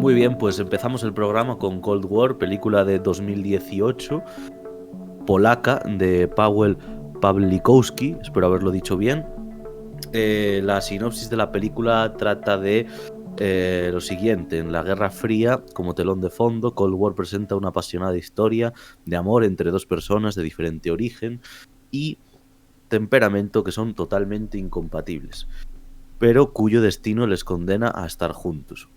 Muy bien, pues empezamos el programa con Cold War, película de 2018, polaca, de Paweł Pawlikowski, espero haberlo dicho bien. La sinopsis de la película trata de lo siguiente: en la Guerra Fría, como telón de fondo, Cold War presenta una apasionada historia de amor entre dos personas de diferente origen y temperamento que son totalmente incompatibles, pero cuyo destino les condena a estar juntos.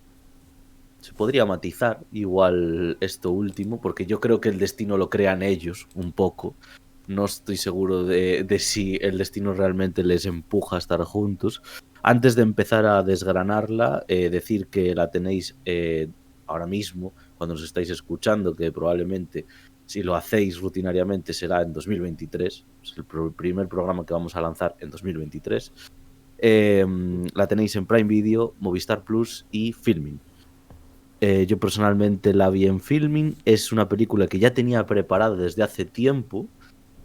Se podría matizar igual esto último, porque yo creo que el destino lo crean ellos un poco. No estoy seguro de si el destino realmente les empuja a estar juntos. Antes de empezar a desgranarla, decir que la tenéis ahora mismo, cuando nos estáis escuchando, que probablemente si lo hacéis rutinariamente será en 2023. Es el primer programa que vamos a lanzar en 2023. La tenéis en Prime Video, Movistar Plus y Filmin. Yo personalmente la vi en Filming. Es una película que ya tenía preparada desde hace tiempo,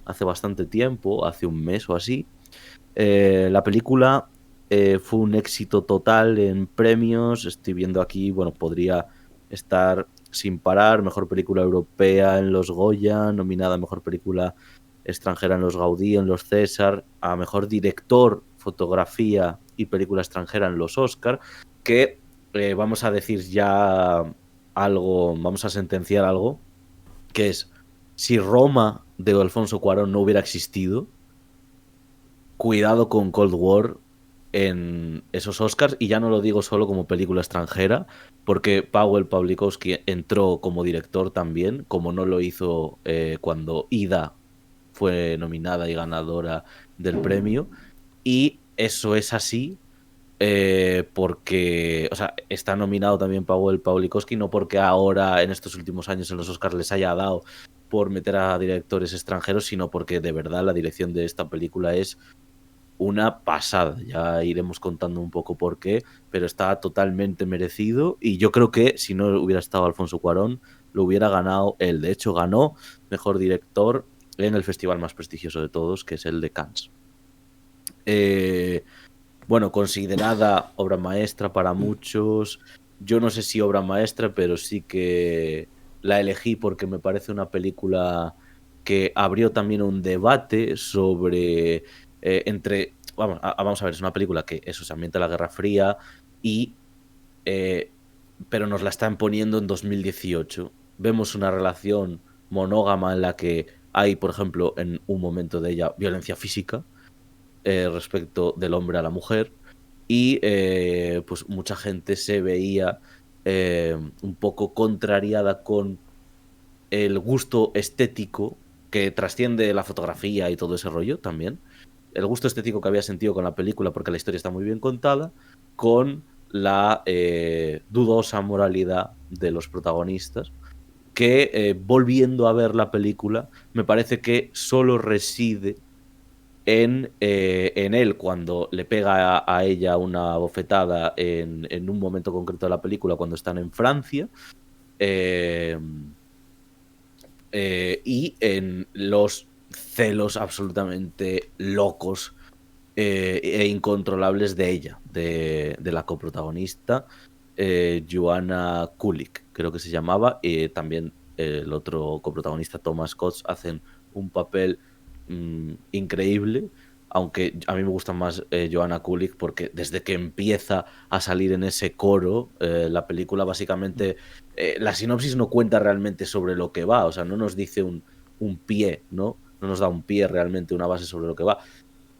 hace bastante tiempo, hace un mes o así. La película fue un éxito total en premios. Estoy viendo aquí, bueno, podría estar sin parar. Mejor película europea en los Goya, nominada a mejor película extranjera en los Gaudí, en los César, a mejor director, fotografía y película extranjera en los Oscar, que vamos a decir ya algo, vamos a sentenciar algo, que es: si Roma de Alfonso Cuarón no hubiera existido, cuidado con Cold War en esos Oscars. Y ya no lo digo solo como película extranjera, porque Paweł Pawlikowski entró como director también, como no lo hizo cuando Ida fue nominada y ganadora del premio. Y eso es así porque, o sea, está nominado también Paweł Pawlikowski, no porque ahora en estos últimos años en los Oscars les haya dado por meter a directores extranjeros, sino porque de verdad la dirección de esta película es una pasada. Ya iremos contando un poco por qué, pero está totalmente merecido. Y yo creo que si no hubiera estado Alfonso Cuarón, lo hubiera ganado él. De hecho, ganó mejor director en el festival más prestigioso de todos, que es el de Cannes. Bueno, considerada obra maestra para muchos. Yo no sé si obra maestra, pero sí que la elegí porque me parece una película que abrió también un debate sobre vamos a ver, es una película que eso se ambienta en la Guerra Fría y eh, pero nos la están poniendo en 2018. Vemos una relación monógama en la que hay, por ejemplo, en un momento de ella, violencia física respecto del hombre a la mujer. Y pues mucha gente se veía un poco contrariada con el gusto estético que trasciende la fotografía y todo ese rollo también. El gusto estético que había sentido con la película, porque la historia está muy bien contada, con la dudosa moralidad de los protagonistas, que volviendo a ver la película, me parece que solo reside en él cuando le pega a ella una bofetada en un momento concreto de la película, cuando están en Francia, eh, y en los celos absolutamente locos e incontrolables de ella, de la coprotagonista, Joanna Kulik, creo que se llamaba. También el otro coprotagonista, Thomas Scott, hacen un papel increíble, aunque a mí me gusta más Joanna Kulik, porque desde que empieza a salir en ese coro, la película básicamente, la sinopsis no cuenta realmente sobre lo que va, o sea, no nos dice un pie, ¿no? No nos da un pie realmente, una base sobre lo que va.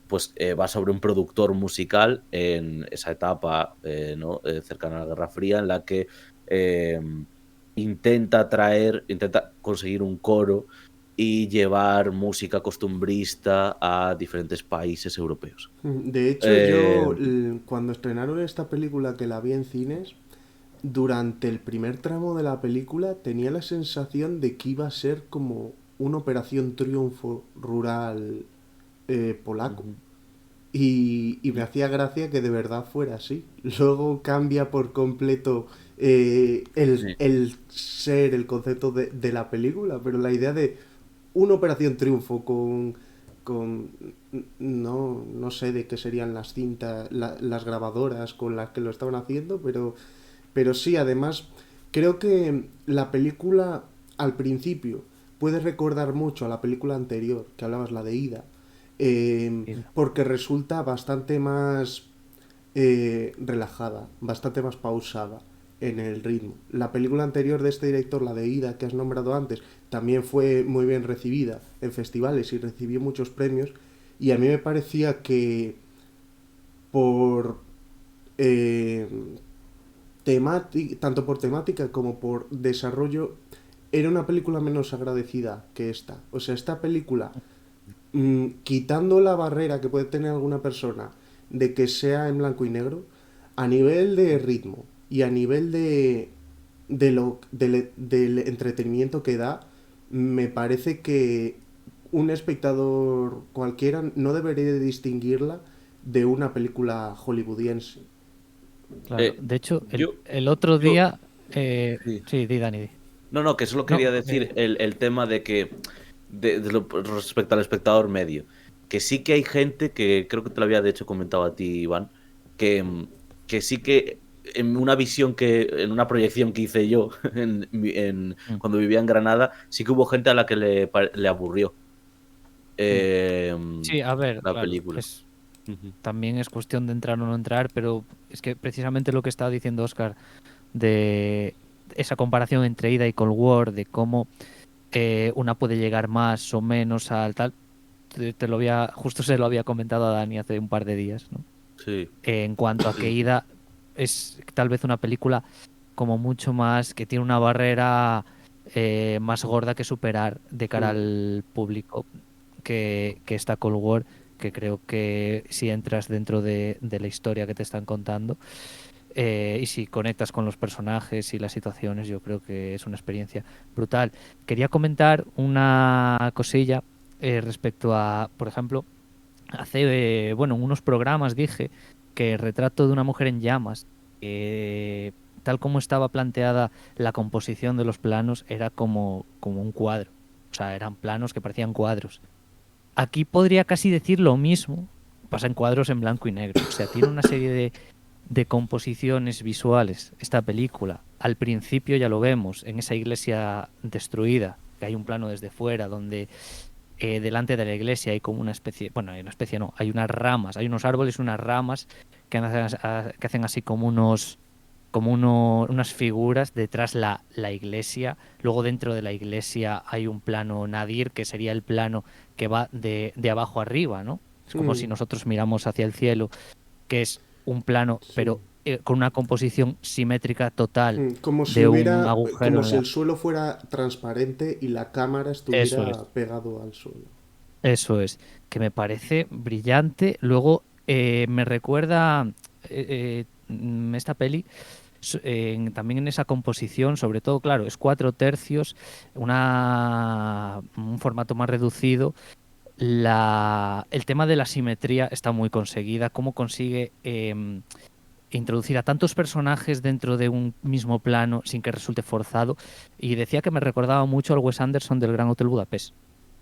Pues va sobre un productor musical en esa etapa ¿no? Cercana a la Guerra Fría, en la que eh, intenta conseguir un coro y llevar música costumbrista a diferentes países europeos. De hecho, Eh, cuando estrenaron esta película que la vi en cines, durante el primer tramo de la película tenía la sensación de que iba a ser como una operación triunfo rural polaco. Ujú. Y me hacía gracia que de verdad fuera así. Luego cambia por completo Sí. el ser, el concepto de la película, pero la idea de una operación triunfo con no sé de qué serían las cintas, las grabadoras con las que lo estaban haciendo, pero sí, además Creo que la película al principio puede recordar mucho a la película anterior, que hablabas, la de Ida, porque resulta bastante más relajada, bastante más pausada en el ritmo. La película anterior de este director, la de Ida, que has nombrado antes, también fue muy bien recibida en festivales y recibió muchos premios. Y a mí me parecía que por eh, tanto por temática como por desarrollo, era una película menos agradecida que esta. O sea, esta película, quitando la barrera que puede tener alguna persona de que sea en blanco y negro, a nivel de ritmo y a nivel del entretenimiento que da, me parece que un espectador cualquiera no debería de distinguirla de una película hollywoodiense. Claro, Eh, de hecho, yo, el otro yo, día... sí. sí, di, Dani, di. No, no, que solo quería No, decir el tema de que, respecto al espectador medio, que sí que hay gente que, creo que te lo había de hecho comentado a ti, Iván, que, que sí que en una visión en una proyección que hice yo cuando vivía en Granada, sí que hubo gente a la que le aburrió mm. eh, Sí, a ver, la claro, película. Ujú. también es cuestión de entrar o no entrar, pero es que precisamente lo que estaba diciendo Oscar de esa comparación entre Ida y Cold War, de cómo una puede llegar más o menos al tal, te lo había, justo se lo había comentado a Dani hace un par de días, ¿no? Sí, En cuanto a que sí. Ida es tal vez una película como mucho más, que tiene una barrera más gorda que superar de cara Mm. al público que está Cold War, que creo que si entras dentro de la historia que te están contando y si conectas con los personajes y las situaciones, yo creo que es una experiencia brutal. Quería comentar una cosilla respecto a, por ejemplo, hace, bueno, en unos programas dije que Retrato de una mujer en llamas, tal como estaba planteada la composición de los planos, era como un cuadro. O sea, eran planos que parecían cuadros. Aquí podría casi decir lo mismo, pasa en cuadros en blanco y negro. O sea, tiene una serie de composiciones visuales esta película. Al principio ya lo vemos, en esa iglesia destruida, que hay un plano desde fuera donde delante de la iglesia hay como una especie, bueno, hay una especie no, hay unas ramas, hay unos árboles, unas ramas que hacen así como unas figuras detrás la iglesia. Luego dentro de la iglesia hay un plano nadir, que sería el plano que va de abajo arriba, ¿no? Es como si Mm. nosotros miramos hacia el cielo, que es un plano, Sí. pero con una composición simétrica total Como si de un hubiera, agujero como en si la... el suelo fuera transparente y la cámara Eso estuviera es. pegado al suelo. Eso es, que me parece brillante. Luego me recuerda esta peli también en esa composición, sobre todo, claro, es 4/3, un formato más reducido. El tema de la simetría está muy conseguida, cómo consigue introducir a tantos personajes dentro de un mismo plano sin que resulte forzado. Y decía que me recordaba mucho al Wes Anderson del Gran Hotel Budapest.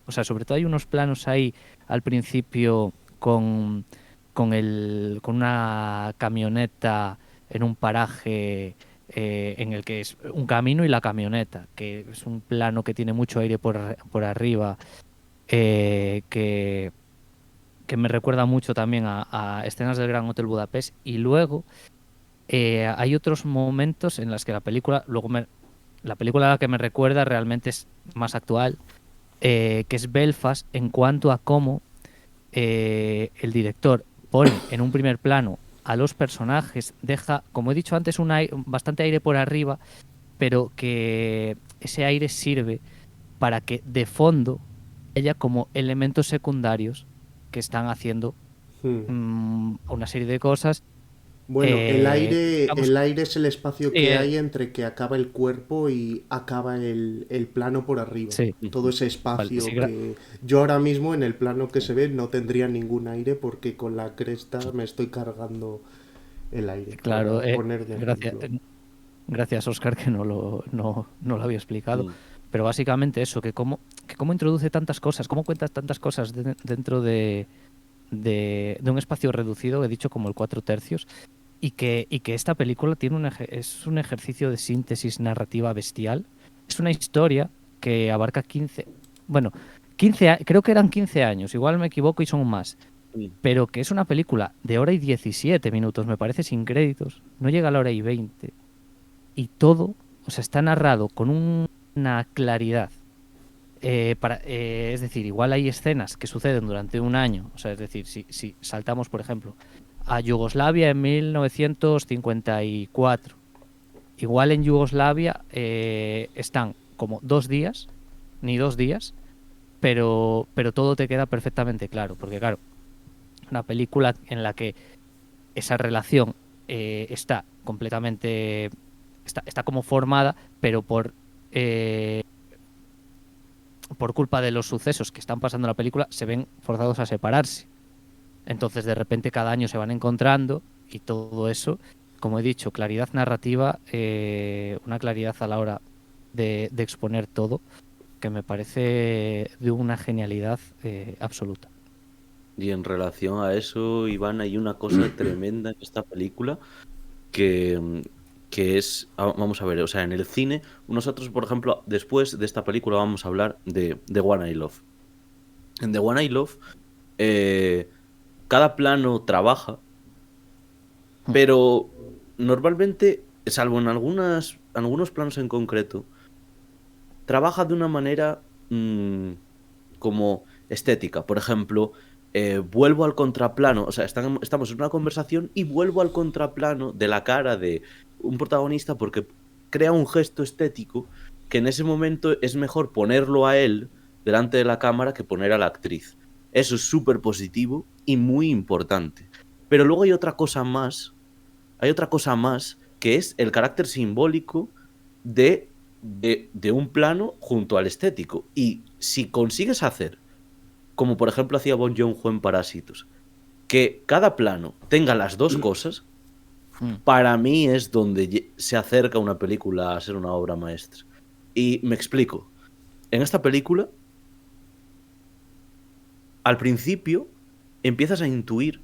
O sea, sobre todo hay unos planos ahí al principio con una camioneta en un paraje en el que es un camino y la camioneta, que es un plano que tiene mucho aire por arriba, eh, que, que me recuerda mucho también a escenas del Gran Hotel Budapest. Y luego hay otros momentos en los que la película a la que me recuerda realmente es más actual, que es Belfast, en cuanto a cómo el director pone en un primer plano a los personajes, deja, como he dicho antes, bastante aire por arriba, pero que ese aire sirve para que de fondo haya como elementos secundarios que están haciendo Mm. una serie de cosas. Bueno, Digamos, el aire es el espacio sí, que hay entre que acaba el cuerpo y acaba el plano por arriba. sí, Todo Ujú. ese vale, sí, espacio que yo ahora mismo en el plano que se ve no tendría ningún aire porque con la cresta me estoy cargando el aire, claro, por poner de gracias, ejemplo. gracias Oscar que no lo había explicado, Mm. pero básicamente eso, que cómo introduce tantas cosas, cómo cuentas tantas cosas dentro de un espacio reducido, he dicho como el 4/3, y que esta película tiene es un ejercicio de síntesis narrativa bestial. Es una historia que abarca 15, bueno, creo que eran 15 años, igual me equivoco y son más, Sí. pero que es una película de hora y 17 minutos, me parece sin créditos, no llega a la hora y 20, y todo, o sea, está narrado con una claridad. Es decir, igual hay escenas que suceden durante un año, o sea, es decir, si saltamos, por ejemplo, a Yugoslavia en 1954, igual en Yugoslavia están como 2 días, ni 2 días, pero todo te queda perfectamente claro, porque claro, una película en la que esa relación está completamente, está como formada, pero por culpa de los sucesos que están pasando en la película, se ven forzados a separarse. Entonces, de repente, cada año se van encontrando y todo eso, como he dicho, claridad narrativa, una claridad a la hora de exponer todo, que me parece de una genialidad absoluta. Y en relación a eso, Iván, hay una cosa tremenda en esta película que, que es, vamos a ver, o sea, en el cine, nosotros, por ejemplo, después de esta película vamos a hablar de The One I Love. En The One I Love, eh, cada plano trabaja, pero normalmente, salvo en algunos planos en concreto, trabaja de una manera como estética. Por ejemplo, vuelvo al contraplano, o sea, estamos en una conversación y vuelvo al contraplano de la cara de un protagonista porque crea un gesto estético que en ese momento es mejor ponerlo a él delante de la cámara que poner a la actriz. Eso es súper positivo y muy importante. Pero luego hay otra cosa más que es el carácter simbólico de un plano junto al estético. Y si consigues hacer, como por ejemplo hacía Bong Joon-ho en Parásitos, que cada plano tenga las dos cosas, para mí es donde se acerca una película a ser una obra maestra. Y me explico. En esta película, al principio, empiezas a intuir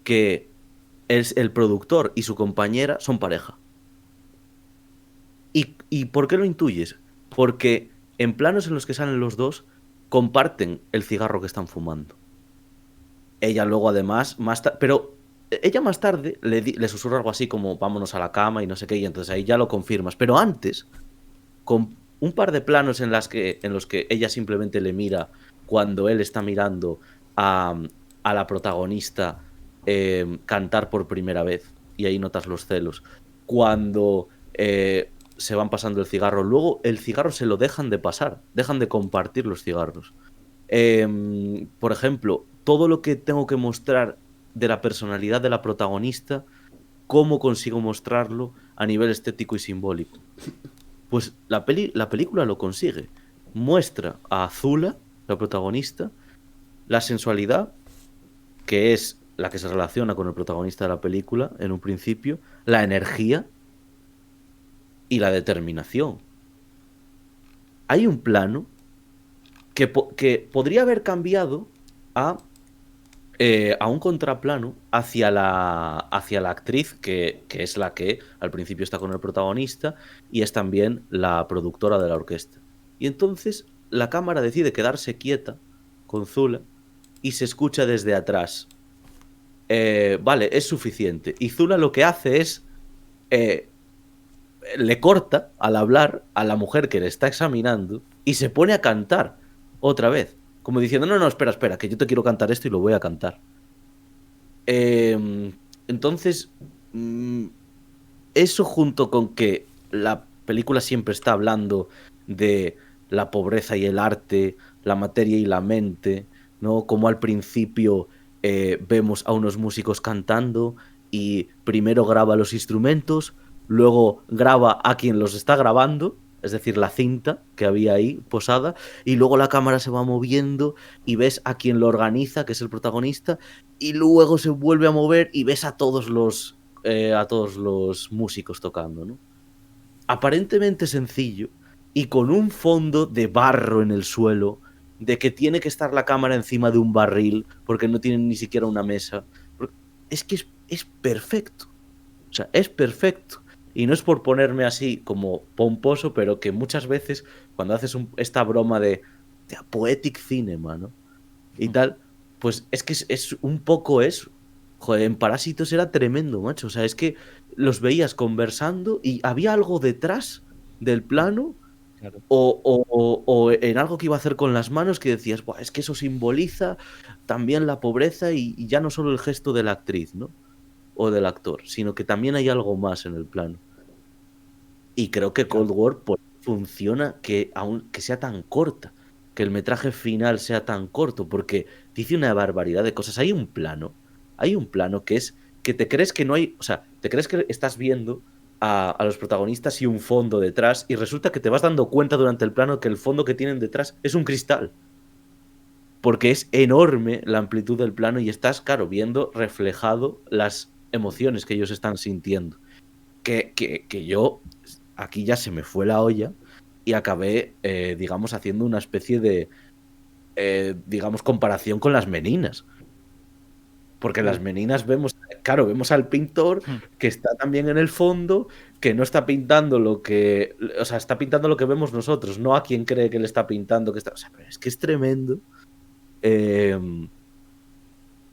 que el productor y su compañera son pareja. ¿Y por qué lo intuyes? Porque en planos en los que salen los dos, comparten el cigarro que están fumando. Ella luego además, pero ella más tarde le susurra algo así como vámonos a la cama y no sé qué, y entonces ahí ya lo confirmas. Pero antes, con un par de planos en los que ella simplemente le mira cuando él está mirando a la protagonista cantar por primera vez, y ahí notas los celos. Cuando se van pasando el cigarro, luego el cigarro se lo dejan de pasar, dejan de compartir los cigarros. Por ejemplo, todo lo que tengo que mostrar de la personalidad de la protagonista, ¿cómo consigo mostrarlo a nivel estético y simbólico? Pues la película lo consigue. Muestra a Azula, la protagonista, la sensualidad, que es la que se relaciona con el protagonista de la película en un principio, la energía y la determinación. Hay un plano que podría haber cambiado a un contraplano hacia la actriz, que es la que al principio está con el protagonista y es también la productora de la orquesta. Y entonces la cámara decide quedarse quieta con Zula y se escucha desde atrás. Vale, es suficiente. Y Zula lo que hace es le corta al hablar a la mujer que le está examinando y se pone a cantar otra vez. Como diciendo, no, espera, que yo te quiero cantar esto y lo voy a cantar. Entonces, eso junto con que la película siempre está hablando de la pobreza y el arte, la materia y la mente, ¿no? Como al principio vemos a unos músicos cantando y primero graba los instrumentos, luego graba a quien los está grabando, es decir, la cinta que había ahí posada, y luego la cámara se va moviendo y ves a quien lo organiza, que es el protagonista, y luego se vuelve a mover y ves a todos los músicos tocando, ¿no? Aparentemente sencillo y con un fondo de barro en el suelo, de que tiene que estar la cámara encima de un barril porque no tienen ni siquiera una mesa. Es que es perfecto. O sea, es perfecto. Y no es por ponerme así como pomposo, pero que muchas veces cuando haces esta broma de poetic cinema, ¿no? Y tal, pues es que es un poco eso. Joder, en Parásitos era tremendo, macho. O sea, es que los veías conversando y había algo detrás del plano Claro. o en algo que iba a hacer con las manos que decías, "Buah, es que eso simboliza también la pobreza y ya no solo el gesto de la actriz, ¿no? O del actor, sino que también hay algo más en el plano. Y creo que Claro. Cold War funciona que sea tan corta, que el metraje final sea tan corto, porque dice una barbaridad de cosas. Hay un plano que es que te crees que no hay, o sea, te crees que estás viendo a los protagonistas y un fondo detrás, y resulta que te vas dando cuenta durante el plano que el fondo que tienen detrás es un cristal, porque es enorme la amplitud del plano y estás, claro, viendo reflejado las emociones que ellos están sintiendo. Que yo, aquí ya se me fue la olla y acabé, digamos, haciendo una especie de, digamos, comparación con las meninas. Porque las meninas vemos, claro, vemos al pintor que está también en el fondo, que no está pintando lo que, o sea, está pintando lo que vemos nosotros, no a quien cree que le está pintando, que está, o sea, pero es que es tremendo. Eh,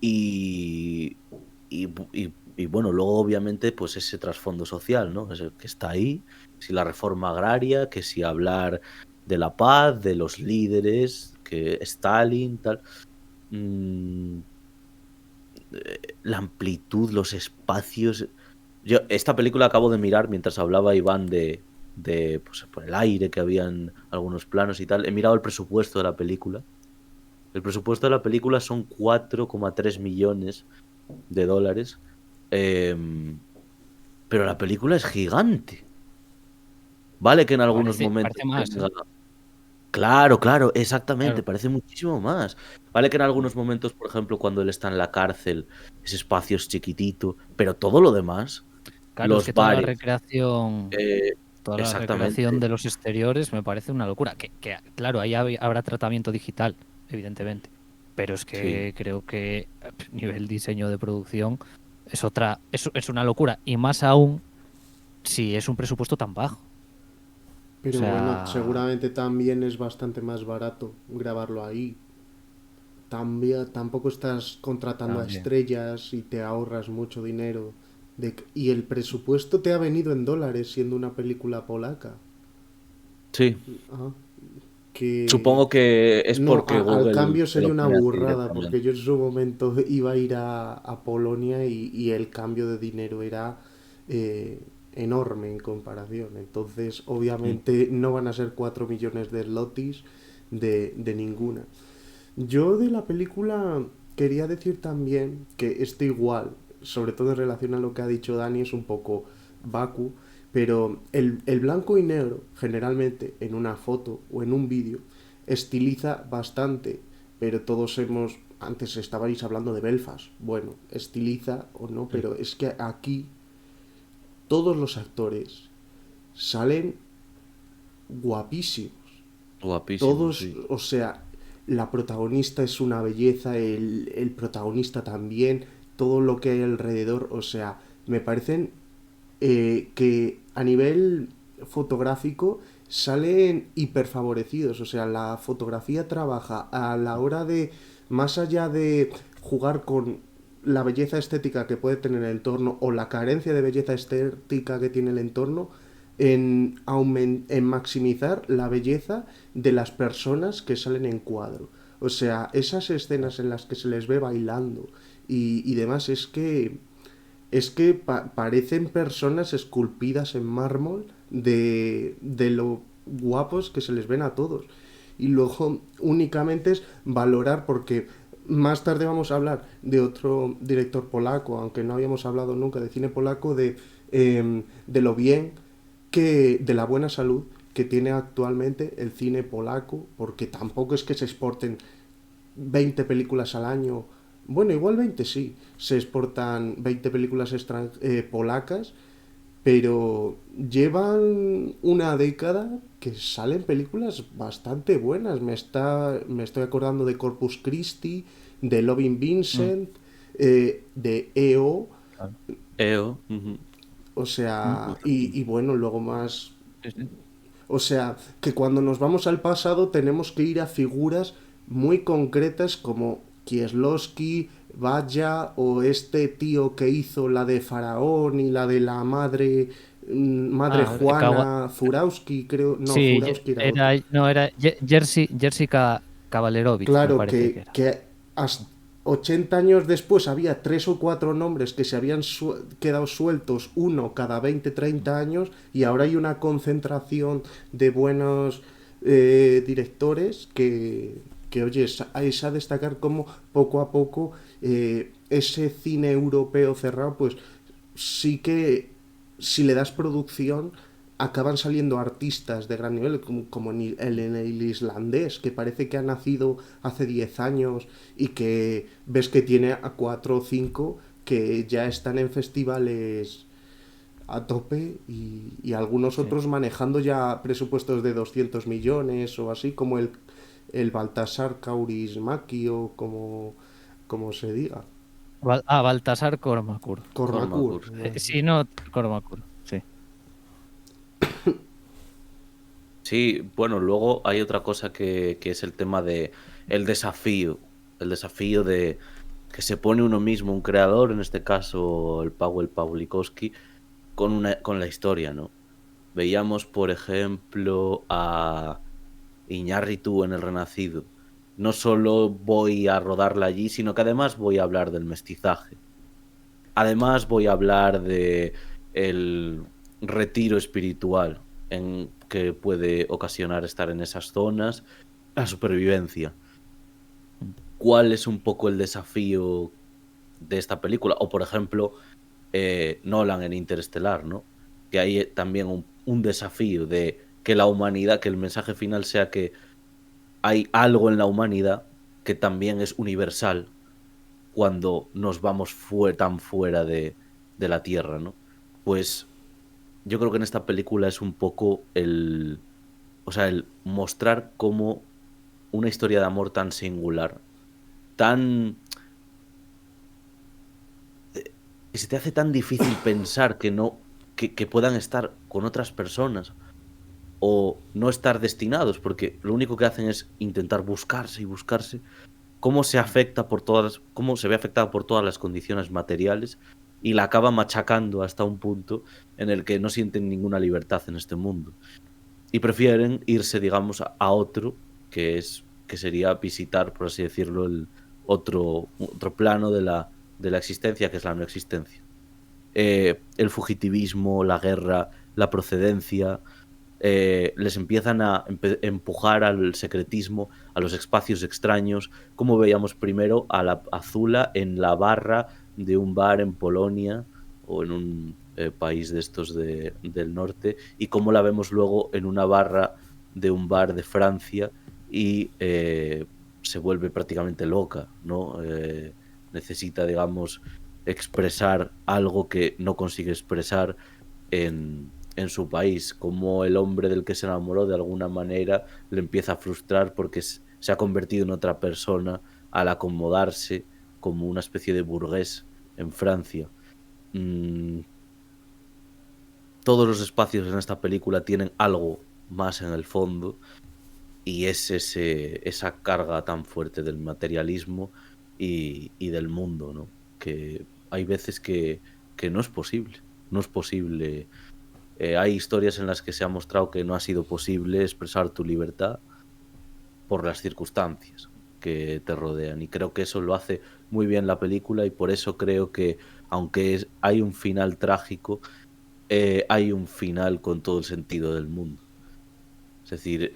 y, y bueno, luego obviamente pues ese trasfondo social, ¿no? Es el que está ahí, si la reforma agraria, que si hablar de la paz, de los líderes, que Stalin, tal. Mm, la amplitud, los espacios. Yo esta película acabo de mirar mientras hablaba Iván de pues, por el aire que habían algunos planos y tal. He mirado el presupuesto de la película. El presupuesto de la película son 4,3 millones de dólares. Pero la película es gigante. Vale que en algunos momentos Parece más, tenga... ¿eh? Claro, claro, exactamente, Claro. parece muchísimo más. Vale que en algunos momentos, por ejemplo, cuando él está en la cárcel, ese espacio es chiquitito, pero todo lo demás, Claro, es los que toda la bares, recreación, eh, toda la recreación exactamente, de los exteriores me parece una locura. Claro, ahí habrá tratamiento digital, evidentemente. Pero es sí. que creo que nivel diseño de producción es una locura. Y más aún si es un presupuesto tan bajo. O Pero bueno, sea, seguramente también es bastante más barato grabarlo ahí. También, tampoco estás contratando a también. estrellas y te ahorras mucho dinero. Y el presupuesto te ha venido en dólares siendo una película polaca. Sí, Ah, que supongo que es no, porque al Google cambio te sería lo una pone así burrada, porque directamente. yo en su momento iba a ir a Polonia y el cambio de dinero era eh, enorme en comparación. Entonces, Mm. obviamente, no van a ser 4 millones de zlotys de ninguna. Yo de la película quería decir también que esto igual, sobre todo en relación a lo que ha dicho Dani, es un poco vacu, pero el blanco y negro, generalmente en una foto o en un vídeo, estiliza bastante, pero todos hemos, antes estabais hablando de Belfast, bueno, estiliza o no, Sí. pero es que aquí todos los actores salen guapísimos. Guapísimo, Todos, sí. o sea, la protagonista es una belleza, el protagonista también, todo lo que hay alrededor, o sea, me parecen que a nivel fotográfico salen hiperfavorecidos, o sea, la fotografía trabaja a la hora de, más allá de jugar con la belleza estética que puede tener el entorno o la carencia de belleza estética que tiene el entorno, en maximizar la belleza de las personas que salen en cuadro. O sea, esas escenas en las que se les ve bailando y demás es que parecen personas esculpidas en mármol de lo guapos que se les ven a todos. Y luego únicamente es valorar porque más tarde vamos a hablar de otro director polaco, aunque no habíamos hablado nunca de cine polaco, de lo bien que, de la buena salud que tiene actualmente el cine polaco, porque tampoco es que se exporten 20 películas al año. Bueno, igual 20 sí. Se exportan 20 películas polacas, pero llevan una década que salen películas bastante buenas. Me estoy acordando de Corpus Christi, de Loving Mm, Vincent, de EO. Claro. EO. Ujú. O sea, Ujú. y bueno, luego más. Sí, sí. O sea, que cuando nos vamos al pasado tenemos que ir a figuras muy concretas como Kieslowski, Vaya o este tío que hizo la de Faraón y la de la madre, madre Ah, Juana Zurowski, creo. No, sí, Zurowski era otro. era, no, era Jerzy, Kavalerovich, me Claro parece que era. que hasta 80 años después había tres o cuatro nombres que se habían quedado sueltos, uno cada 20 30 años, y ahora hay una concentración de buenos directores que, oye, es a destacar como poco a poco ese cine europeo cerrado, pues sí que si le das producción acaban saliendo artistas de gran nivel, como en el islandés, que parece que ha nacido hace 10 años y que ves que tiene a 4 o 5 que ya están en festivales a tope y algunos Sí. otros manejando ya presupuestos de 200 millones o así, como el Baltasar Kaurismäki o como se diga. Baltasar Kormákur. Cormacur. Cormacur. Sí, no, Kormákur, sí. Sí, bueno, luego hay otra cosa que es el tema de el desafío de que se pone uno mismo, un creador, en este caso el Powell Pawlikowski, con la historia, ¿no? Veíamos, por ejemplo, a Iñárritu en El Renacido. No solo voy a rodarla allí, sino que además voy a hablar del mestizaje. Además voy a hablar de el retiro espiritual que puede ocasionar estar en esas zonas, la supervivencia. ¿Cuál es un poco el desafío de esta película? O, por ejemplo, Nolan en Interestelar, ¿no? Que hay también un desafío de que la humanidad, que el mensaje final sea que hay algo en la humanidad que también es universal cuando nos vamos tan fuera de la Tierra, ¿no? Pues yo creo que en esta película es un poco o sea, el mostrar cómo una historia de amor tan singular, tan que se te hace tan difícil pensar que no que puedan estar con otras personas o no estar destinados, porque lo único que hacen es intentar buscarse y buscarse, cómo se afecta por cómo se ve afectada por todas las condiciones materiales y la acaba machacando hasta un punto en el que no sienten ninguna libertad en este mundo y prefieren irse, digamos, a otro que sería visitar, por así decirlo, el otro plano de la existencia, que es la no existencia. El fugitivismo, la guerra, la procedencia, les empiezan a empujar al secretismo, a los espacios extraños, como veíamos primero a la Azula en la barra de un bar en Polonia o en un país de estos del norte, y cómo la vemos luego en una barra de un bar de Francia y se vuelve prácticamente loca, ¿no? Necesita, digamos, expresar algo que no consigue expresar en su país, como el hombre del que se enamoró de alguna manera le empieza a frustrar porque se ha convertido en otra persona al acomodarse como una especie de burgués en Francia. Mm, todos los espacios en esta película tienen algo más en el fondo y es esa carga tan fuerte del materialismo y del mundo, ¿no? Que hay veces que no es posible, no es posible. Hay historias en las que se ha mostrado que no ha sido posible expresar tu libertad por las circunstancias que te rodean. Y creo que eso lo hace muy bien la película y por eso creo que, aunque hay un final trágico, hay un final con todo el sentido del mundo. Es decir,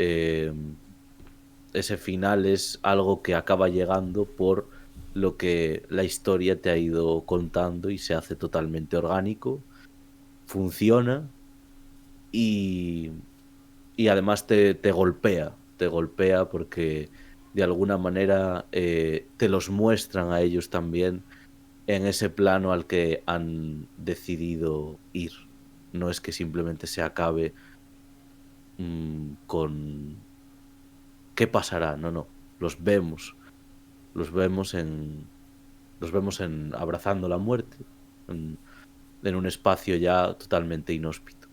ese final es algo que acaba llegando por lo que la historia te ha ido contando y se hace totalmente orgánico, funciona y, y además te golpea porque de alguna manera te los muestran a ellos también en ese plano al que han decidido ir. No es que simplemente se acabe con ¿qué pasará? No, no. Los vemos en abrazando la muerte, en, en un espacio ya totalmente inhóspito.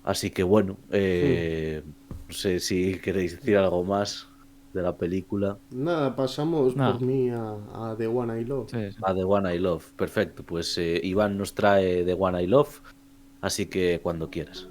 Así que bueno, no sé si queréis decir algo más de la película. Nada, pasamos por No, mí a The One I Love. sí, sí. A The One I Love. Perfecto, pues Iván nos trae The One I Love, así que cuando quieras.